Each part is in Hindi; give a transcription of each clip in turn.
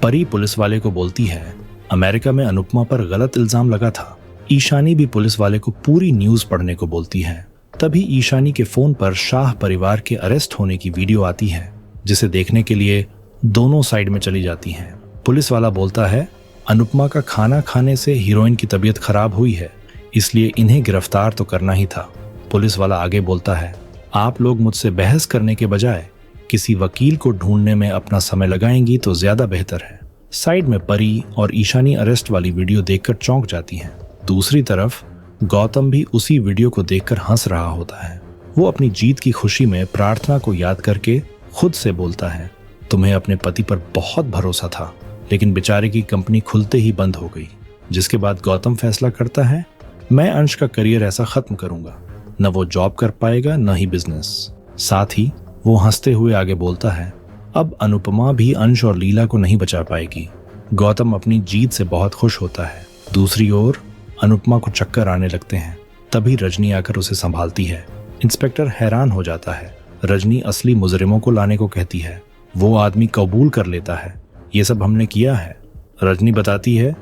परी पुलिस वाले को बोलती है, अमेरिका में अनुपमा पर गलत इल्जाम लगा था। ईशानी भी पुलिस वाले को पूरी न्यूज पढ़ने को बोलती है। तभी ईशानी के फोन पर शाह परिवार के अरेस्ट होने की वीडियो आती है, जिसे देखने के लिए दोनों साइड में चली जाती हैं। पुलिस वाला बोलता है, अनुपमा का खाना खाने से हीरोइन की तबीयत खराब हुई है, इसलिए इन्हें गिरफ्तार तो करना ही था। पुलिस वाला आगे बोलता है, आप लोग मुझसे बहस करने के बजाय किसी वकील को ढूंढने में अपना समय लगाएंगी तो ज्यादा बेहतर है। साइड में परी और ईशानी अरेस्ट वाली वीडियो देखकर चौंक जाती हैं। दूसरी तरफ गौतम भी उसी वीडियो को देखकर हंस रहा होता है। वो अपनी जीत की खुशी में प्रार्थना को याद करके खुद से बोलता है, तुम्हें अपने पति पर बहुत भरोसा था, लेकिन बेचारे की कंपनी खुलते ही बंद हो गई। जिसके बाद गौतम फैसला करता है, मैं अंश का करियर ऐसा खत्म करूंगा, न वो जॉब कर पाएगा न ही बिजनेस। साथ ही वो हंसते हुए आगे बोलता है, अब अनुपमा भी अंश और लीला को नहीं बचा पाएगी। गौतम अपनी जीत से बहुत खुश होता है। दूसरी ओर अनुपमा को चक्कर आने लगते हैं। तभी रजनी आकर उसे संभालती है। इंस्पेक्टर हैरान हो जाता है। रजनी असली मुजरिमों को लाने को कहती है। वो आदमी कबूल कर लेता है, ये सब हमने किया है। रजनी बताती है,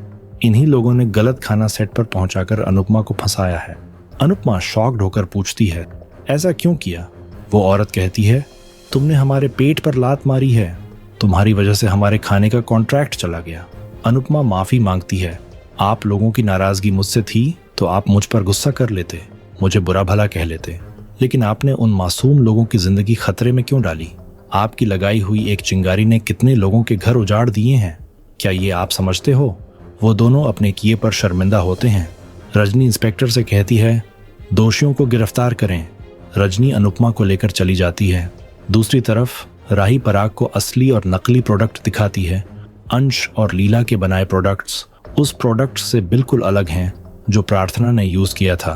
इन्हीं लोगों ने गलत खाना सेट पर पहुंचाकर अनुपमा को फंसाया है। अनुपमा शॉक्ड होकर पूछती है, ऐसा क्यों किया? वो औरत कहती है, तुमने हमारे पेट पर लात मारी है, तुम्हारी वजह से हमारे खाने का कॉन्ट्रैक्ट चला गया। अनुपमा माफी मांगती है, आप लोगों की नाराजगी मुझसे थी तो आप मुझ पर गुस्सा कर लेते, मुझे बुरा भला कह लेते, लेकिन आपने उन मासूम लोगों की जिंदगी खतरे में क्यों डाली? आपकी लगाई हुई एक चिंगारी ने कितने लोगों के घर उजाड़ दिए हैं, क्या ये आप समझते हो? वो दोनों अपने किए पर शर्मिंदा होते हैं। रजनी इंस्पेक्टर से कहती है, दोषियों को गिरफ्तार करें। रजनी अनुपमा को लेकर चली जाती है। दूसरी तरफ राही पराग को असली और नकली प्रोडक्ट दिखाती है। अंश और लीला के बनाए प्रोडक्ट्स उस प्रोडक्ट से बिल्कुल अलग हैं जो प्रार्थना ने यूज किया था।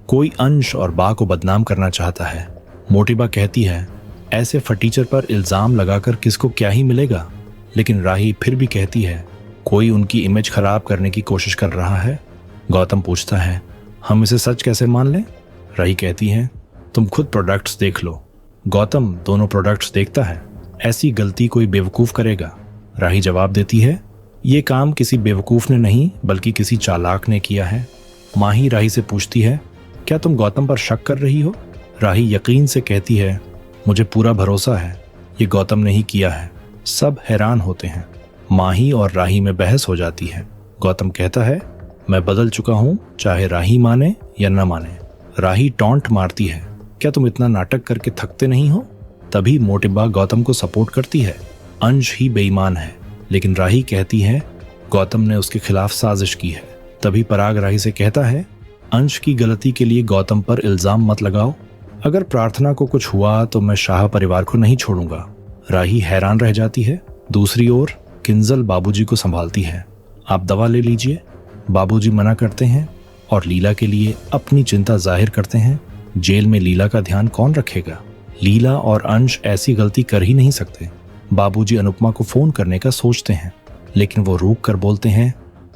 कोई अंश और बा को बदनाम करना चाहता है। मोटिबा कहती है, ऐसे फटीचर पर इल्जाम लगाकर किसको क्या ही मिलेगा, लेकिन राही फिर भी कहती है, कोई उनकी इमेज खराब करने की कोशिश कर रहा है। गौतम पूछता है, हम इसे सच कैसे मान लें? राही कहती है, तुम खुद प्रोडक्ट्स देख लो। गौतम दोनों प्रोडक्ट्स देखता है। ऐसी गलती कोई बेवकूफ करेगा? राही जवाब देती है, ये काम किसी बेवकूफ ने नहीं बल्कि किसी चालाक ने किया है। माही राही से पूछती है, क्या तुम गौतम पर शक कर रही हो? राही यकीन से कहती है, मुझे पूरा भरोसा है, ये गौतम ने ही किया है। सब हैरान होते हैं। माही और राही में बहस हो जाती है। गौतम कहता है, मैं बदल चुका हूं, चाहे राही माने या न माने। राही टॉन्ट मारती है, क्या तुम इतना नाटक करके थकते नहीं हो? तभी मोटिबा गौतम को सपोर्ट करती है, अंश ही बेईमान है, लेकिन राही कहती है, गौतम ने उसके खिलाफ साजिश की है। तभी पराग राही से कहता है, अंश की गलती के लिए गौतम पर इल्जाम मत लगाओ। अगर प्रार्थना को कुछ हुआ तो मैं शाह परिवार को नहीं छोड़ूंगा। राही हैरान रह जाती है। दूसरी ओर किंजल बाबूजी को संभालती है। आप दवा ले लीजिए। बाबूजी मना करते हैं और लीला के लिए अपनी चिंता जाहिर करते हैं। जेल में लीला का ध्यान कौन रखेगा? लीला और अंश ऐसी गलती कर ही नहीं सकते। बाबूजी अनुपमा को फोन करने का सोचते हैं, लेकिन वो रुक कर बोलते हैं,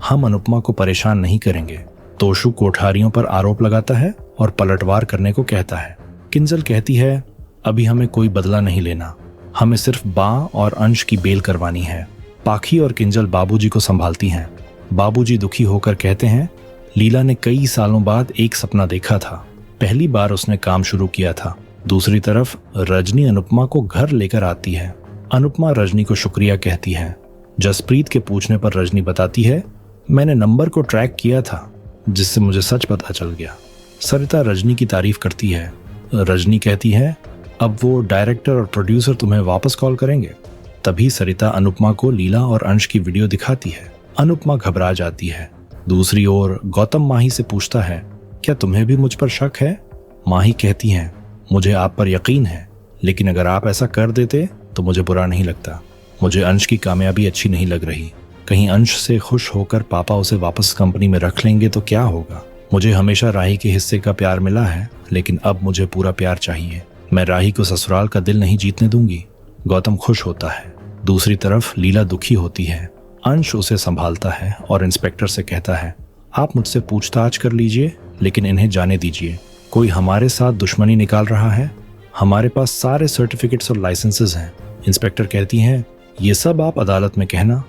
हम अनुपमा को परेशान नहीं करेंगे। तोशु कोठारियों पर आरोप लगाता है और पलटवार करने को कहता है। किंजल कहती है, अभी हमें कोई बदला नहीं लेना, हमें सिर्फ बा और अंश की बेल करवानी है। पाखी और किंजल बाबूजी को संभालती हैं। बाबूजी दुखी होकर कहते हैं, लीला ने कई सालों बाद एक सपना देखा था, पहली बार उसने काम शुरू किया था। दूसरी तरफ रजनी अनुपमा को घर लेकर आती है। अनुपमा रजनी को शुक्रिया कहती है। जसप्रीत के पूछने पर रजनी बताती है, मैंने नंबर को ट्रैक किया था जिससे मुझे सच पता चल गया। सरिता रजनी की तारीफ करती है। रजनी कहती है, अब वो डायरेक्टर और प्रोड्यूसर तुम्हें वापस कॉल करेंगे। तभी सरिता अनुपमा को लीला और अंश की वीडियो दिखाती है। अनुपमा घबरा जाती है। दूसरी ओर गौतम माही से पूछता है, क्या तुम्हें भी मुझ पर शक है? माही कहती हैं, मुझे आप पर यकीन है, लेकिन अगर आप ऐसा कर देते तो मुझे बुरा नहीं लगता। मुझे अंश की कामयाबी अच्छी नहीं लग रही। कहीं अंश से खुश होकर पापा उसे वापस कंपनी में रख लेंगे तो क्या होगा? मुझे हमेशा राही के हिस्से का प्यार मिला है, लेकिन अब मुझे पूरा प्यार चाहिए। मैं राही को ससुराल का दिल नहीं जीतने दूंगी। गौतम खुश होता है। दूसरी तरफ लीला दुखी होती है। अंश उसे संभालता है और इंस्पेक्टर से कहता है, आप मुझसे पूछताछ कर लीजिए, लेकिन इन्हें जाने दीजिए। कोई हमारे साथ दुश्मनी निकाल रहा है। हमारे पास सारे सर्टिफिकेट्स और लाइसेंसेस हैं। इंस्पेक्टर कहती हैं, ये सब आप अदालत में कहना।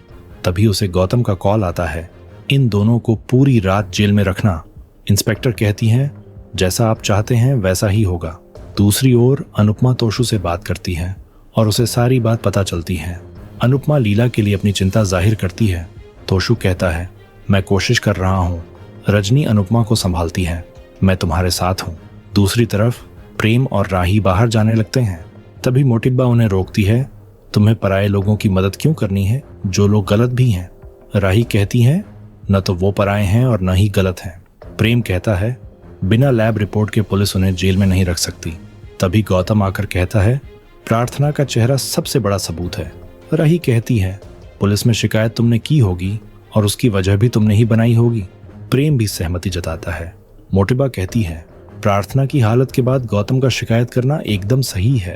तभी उसे गौतम का कॉल आता है, इन दोनों को पूरी रात जेल में रखना। इंस्पेक्टर कहती हैं, जैसा आप चाहते हैं वैसा ही होगा। दूसरी ओर अनुपमा तोशु से बात करती है और उसे सारी बात पता चलती है। अनुपमा लीला के लिए अपनी चिंता जाहिर करती है। तोशु कहता है, मैं कोशिश कर रहा हूँ। रजनी अनुपमा को संभालती है, मैं तुम्हारे साथ हूँ। दूसरी तरफ प्रेम और राही बाहर जाने लगते हैं। तभी मोटिब्बा उन्हें रोकती है, तुम्हें पराये लोगों की मदद क्यों करनी है, जो लोग गलत भी हैं। राही कहती है, न तो वो पराये हैं और न ही गलत हैं। प्रेम कहता है, बिना लैब रिपोर्ट के पुलिस उन्हें जेल में नहीं रख सकती। तभी गौतम आकर कहता है, प्रार्थना का चेहरा सबसे बड़ा सबूत है। राही कहती है, पुलिस में शिकायत तुमने की होगी और उसकी वजह भी तुमने ही बनाई होगी। प्रेम भी सहमति जताता है। मोटिबा कहती है, प्रार्थना की हालत के बाद गौतम का शिकायत करना एकदम सही है।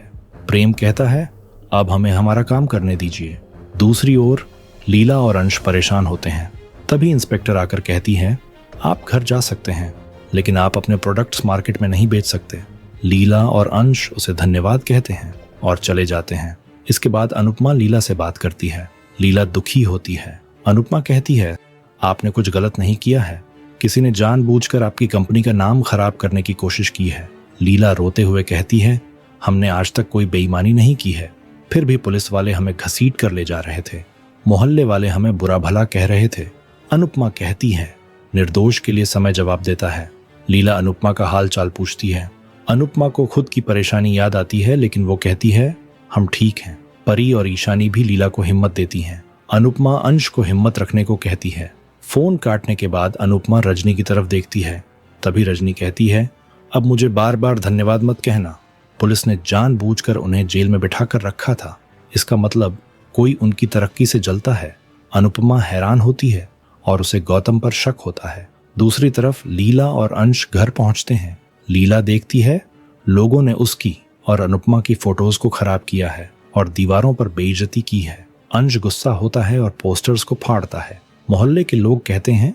प्रेम कहता है, अब हमें हमारा काम करने दीजिए। दूसरी ओर लीला और अंश परेशान होते हैं। तभी इंस्पेक्टर आकर कहती है, आप घर जा सकते हैं, लेकिन आप अपने प्रोडक्ट्स मार्केट में नहीं बेच सकते। लीला और अंश उसे धन्यवाद कहते हैं और चले जाते हैं। इसके बाद अनुपमा लीला से बात करती है। लीला दुखी होती है। अनुपमा कहती है, आपने कुछ गलत नहीं किया है, किसी ने जानबूझकर आपकी कंपनी का नाम खराब करने की कोशिश की है। लीला रोते हुए कहती है, हमने आज तक कोई बेईमानी नहीं की है, फिर भी पुलिस वाले हमें घसीट कर ले जा रहे थे, मोहल्ले वाले हमें बुरा भला कह रहे थे। अनुपमा कहती है, निर्दोष के लिए समय जवाब देता है। लीला अनुपमा का हाल चाल पूछती है। अनुपमा को खुद की परेशानी याद आती है, लेकिन वो कहती है, हम ठीक हैं। परी और ईशानी भी लीला को हिम्मत देती हैं। अनुपमा अंश को हिम्मत रखने को कहती है। फोन काटने के बाद अनुपमा रजनी की तरफ देखती है। तभी रजनी कहती है, अब मुझे बार बार धन्यवाद मत कहना, पुलिस ने जानबूझकर उन्हें जेल में बिठाकर रखा था, इसका मतलब कोई उनकी तरक्की से जलता है। अनुपमा हैरान होती है और उसे गौतम पर शक होता है। दूसरी तरफ लीला और अंश घर पहुंचते हैं। लीला देखती है, लोगों ने उसकी और अनुपमा की फोटोज को खराब किया है और दीवारों पर बेइज्जती की है। अंश गुस्सा होता है और पोस्टर्स को फाड़ता है। मोहल्ले के लोग कहते हैं,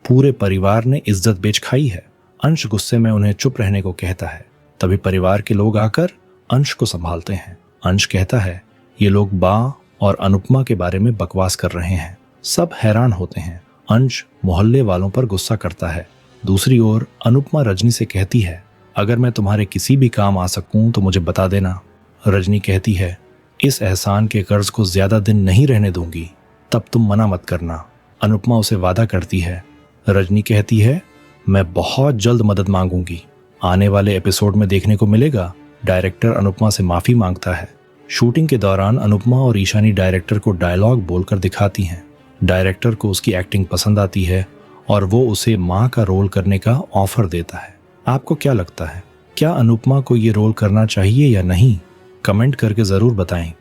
पूरे परिवार ने इज्जत बेच खाई है। अंश गुस्से में उन्हें चुप रहने को कहता है। तभी परिवार के लोग आकर अंश को संभालते हैं। अंश कहता है, ये लोग बा और अनुपमा के बारे में बकवास कर रहे हैं। सब हैरान होते हैं। अंश मोहल्ले वालों पर गुस्सा करता है। दूसरी ओर अनुपमा रजनी से कहती है, अगर मैं तुम्हारे किसी भी काम आ सकूं तो मुझे बता देना। रजनी कहती है, इस एहसान के कर्ज को ज्यादा दिन नहीं रहने दूंगी, तब तुम मना मत करना। अनुपमा उसे वादा करती है। रजनी कहती है, मैं बहुत जल्द मदद मांगूंगी। आने वाले एपिसोड में देखने को मिलेगा। डायरेक्टर अनुपमा से माफी मांगता है। शूटिंग के दौरान अनुपमा और ईशानी डायरेक्टर को डायलॉग बोलकर दिखाती हैं। डायरेक्टर को उसकी एक्टिंग पसंद आती है और वो उसे माँ का रोल करने का ऑफर देता है। आपको क्या लगता है, क्या अनुपमा को ये रोल करना चाहिए या नहीं? कमेंट करके जरूर बताएं।